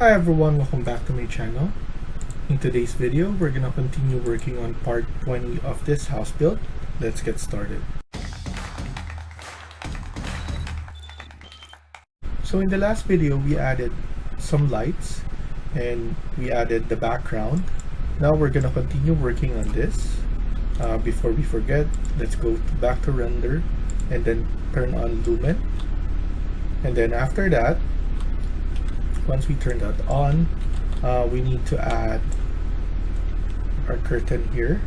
Hi everyone, welcome back to my channel. In today's video, we're gonna continue working on part 20 of this house build. Let's get started. So in the last video, we added some lights and we added the background. Now we're gonna continue working on this. Before we forget, let's go back to render and then turn on lumen. And then after that, once we turn that on, we need to add our curtain here.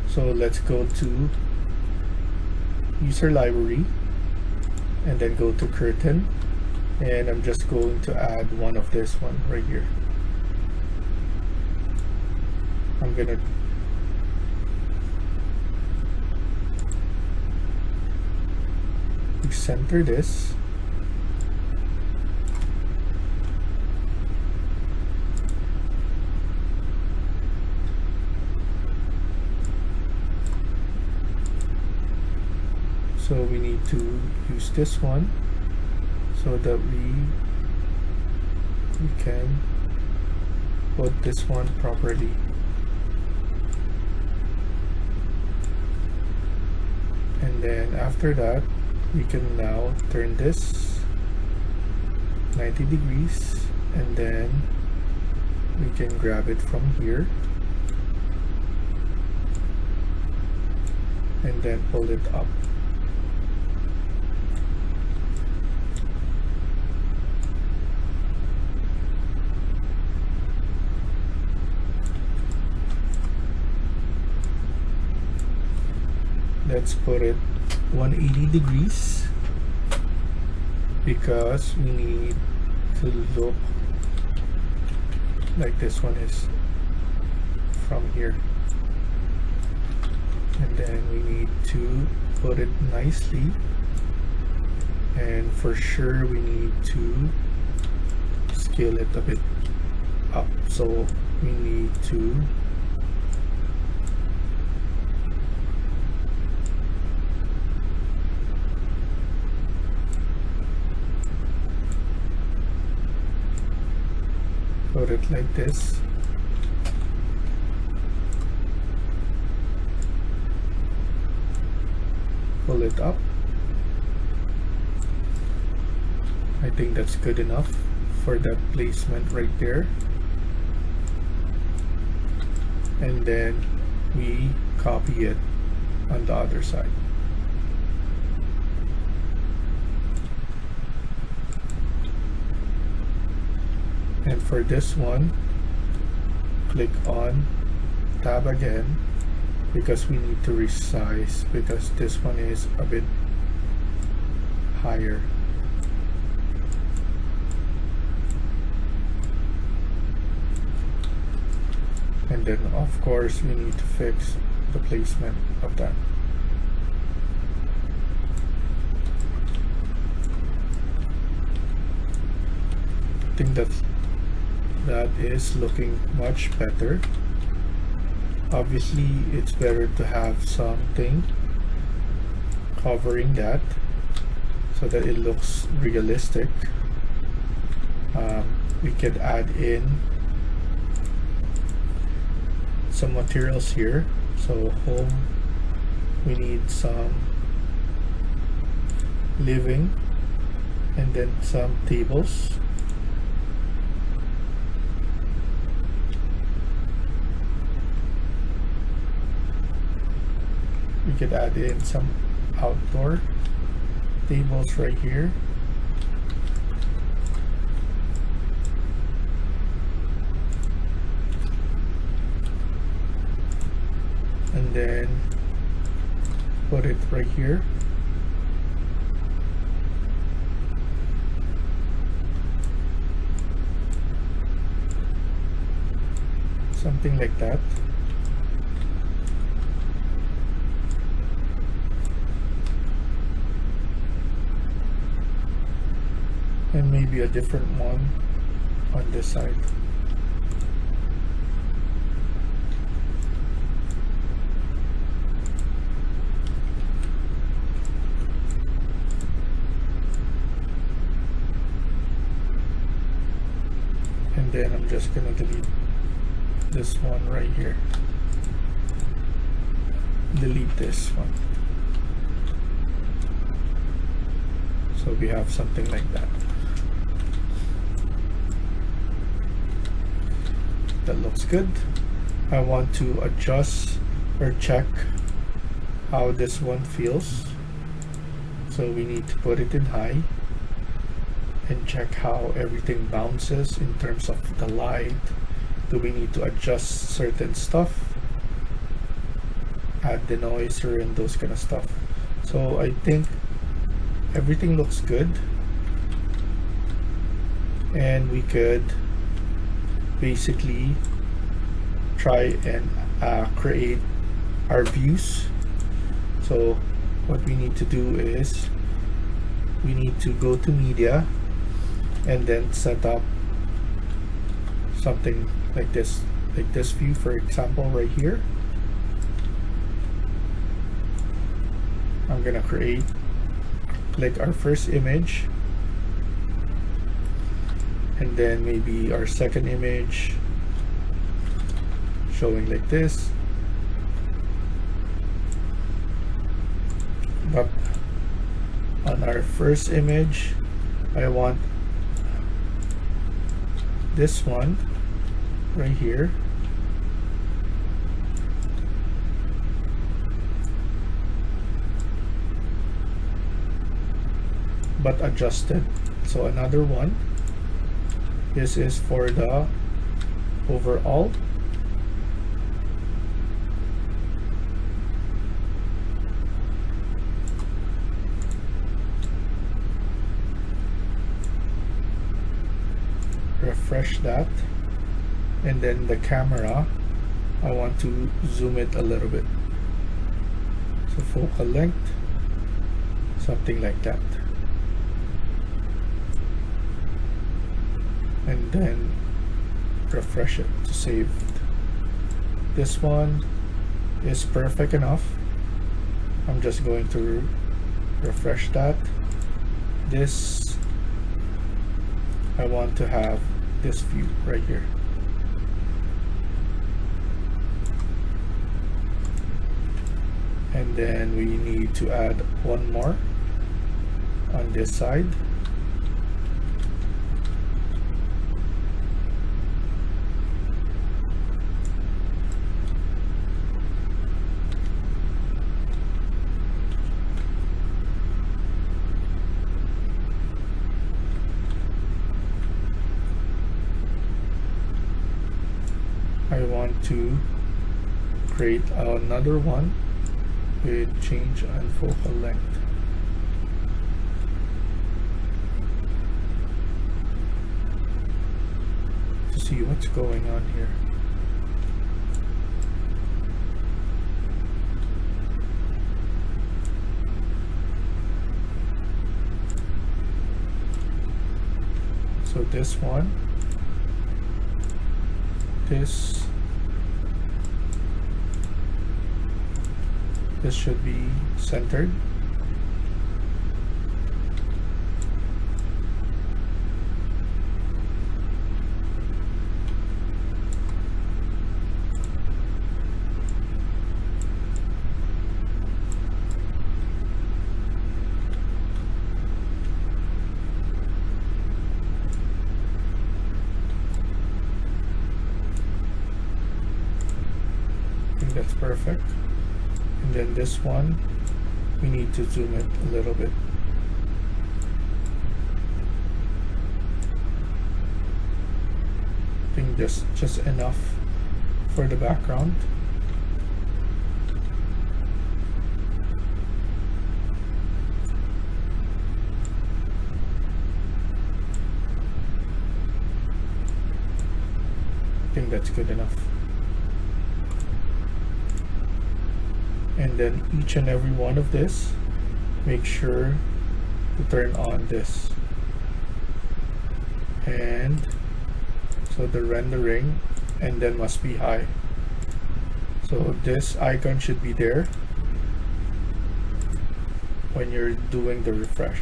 So let's go to user library and then go to curtain, and I'm just going to add one of this one right here. I'm gonna center this. So we need to use this one so that we can put this one properly. And then after that, we can now turn this 90 degrees and then we can grab it from here and then pull it up. Let's put it 180 degrees because we need to look like this one is from here, and then we need to put it nicely, and for sure we need to scale it a bit up, so we need to put it like this. Pull it up. I think that's good enough for that placement right there. And then we copy it on the other side. And for this one, click on tab again because we need to resize because this one is a bit higher. And then of course we need to fix the placement of that. I think that is looking much better. Obviously it's better to have something covering that so that it looks realistic. We could add in some materials here. So home, we need some living and then some tables. We could add in some outdoor tables right here. And then put it right here. Something like that. And maybe a different one on this side. and then I'm just gonna delete this one right here. Delete this one. So we have something like that. That looks good. I want to adjust or check how this one feels. So we need to put it in high and check how everything bounces in terms of the light. Do we need to adjust certain stuff? Add the noiser and those kind of stuff. So I think everything looks good, and we could basically try and create our views. So what we need to do is we need to go to media and then set up something like this view, for example, right here. I'm gonna click our first image, and then maybe our second image showing like this. But on our first image, I want this one right here. But adjusted. So another one. This is for the overall. Refresh that, and then the camera, I want to zoom it a little bit. So focal length, something like that. And then refresh it to save. This one is perfect enough. I'm just going to refresh that. This, I want to have this view right here. And then we need to add one more on this side. I want to create another one with change and focal length. To see what's going on here. So this one, this should be centered. I think that's perfect. And then this one, we need to zoom it a little bit. I think just enough for the background. I think that's good enough. And then each and every one of this, make sure to turn on this. And so the rendering, and then must be high. So this icon should be there when you're doing the refresh.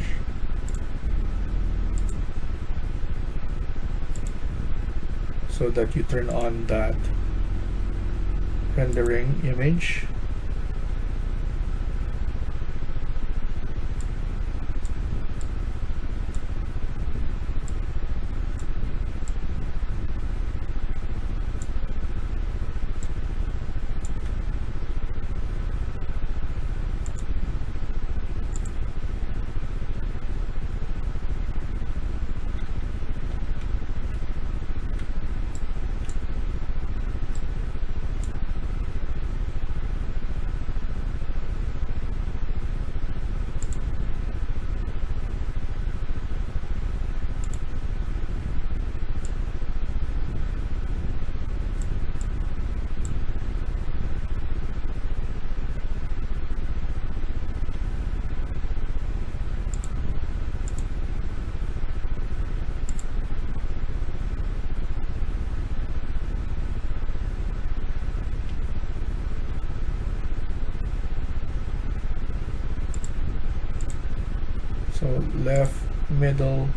so that you turn on that rendering image. So left, middle,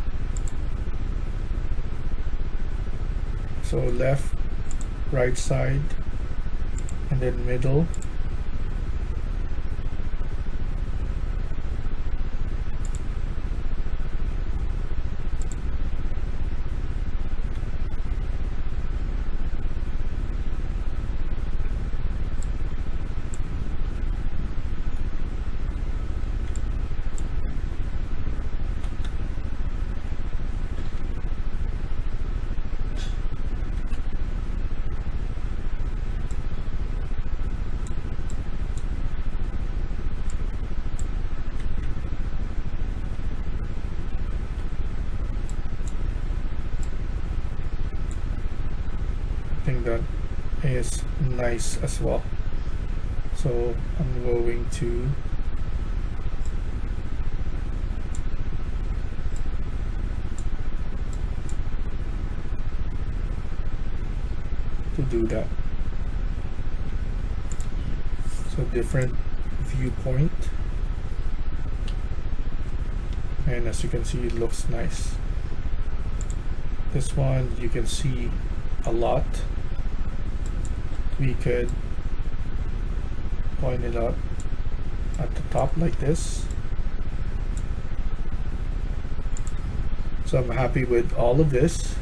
so left, right side, and then middle. I think that is nice as well. So I'm going to do that. So different viewpoint, and as you can see, it looks nice. This one you can see a lot. We could point it out at the top like this. So I'm happy with all of this.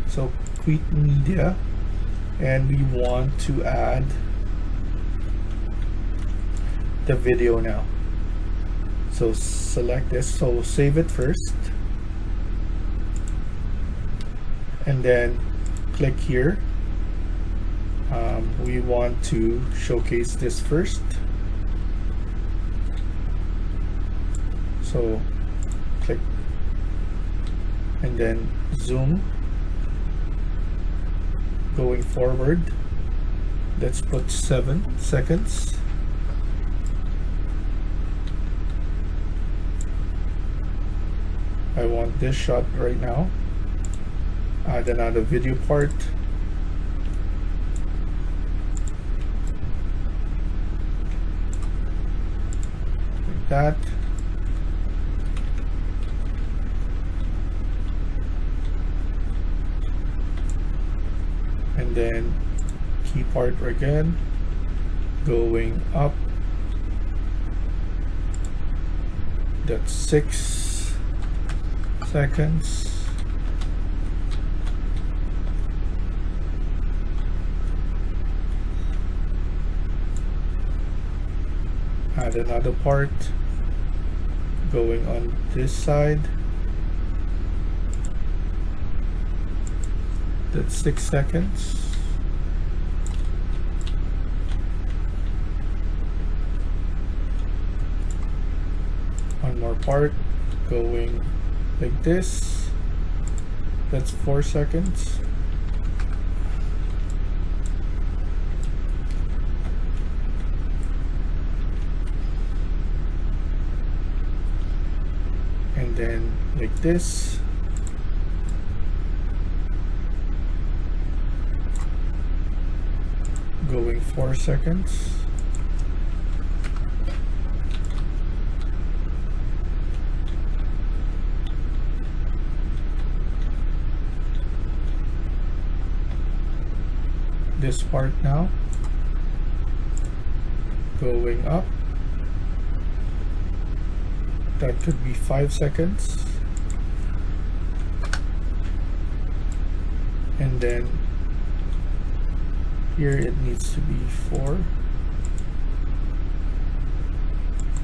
So quit media, and we want to add the video now. So select this, so save it first, and then click here. We want to showcase this first, so click and then zoom. Going forward, let's put 7 seconds. I want this shot right now. Add another video part. Like that. And then key part again, going up. That's 6 seconds. Add another part going on this side. That's 6 seconds. One more part going like this. That's 4 seconds. And then like this. Going 4 seconds. this part now, going up. That could be 5 seconds. And then here it needs to be 4,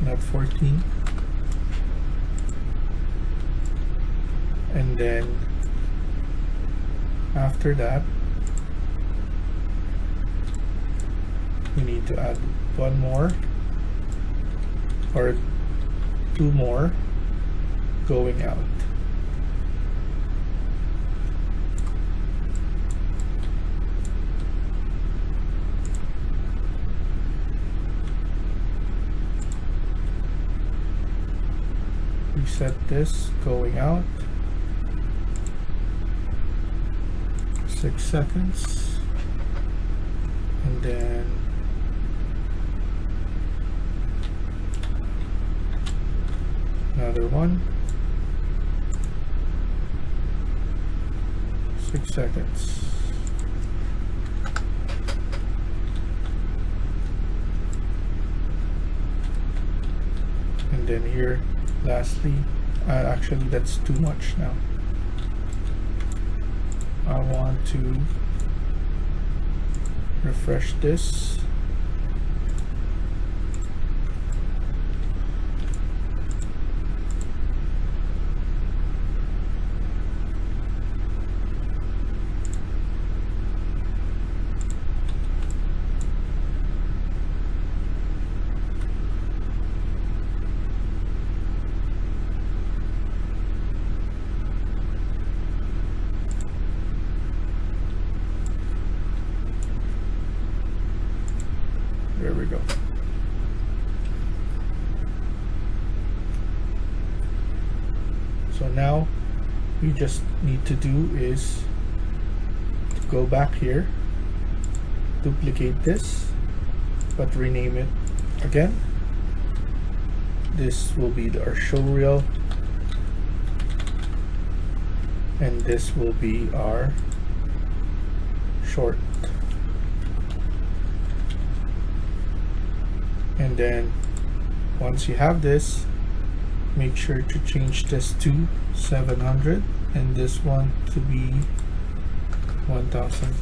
not 14. And then after that, we need to add 1 more or 2 more going out. Reset this, going out. 6 seconds. And then another one. 6 seconds. And then here, lastly, actually that's too much now. I want to refresh this. There we go. So now we just need to do is to go back here, duplicate this, but rename it again. This will be our show reel, and this will be our short. And then once you have this, make sure to change this to 700 and this one to be 1000.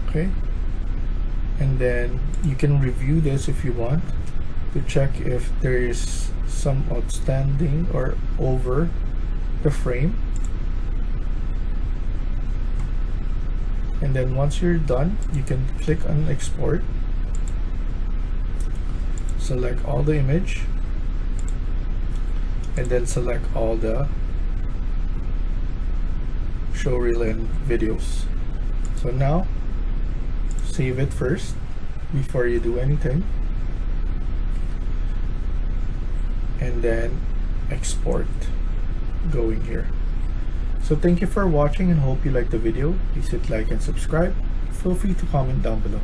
Okay, and then you can review this if you want to check if there is some outstanding or over the frame. And then once you're done, you can click on export, select all the image, and then select all the show reel and videos. So now save it first before you do anything, and then export going here. So thank you for watching and hope you liked the video. Please hit like and subscribe. Feel free to comment down below.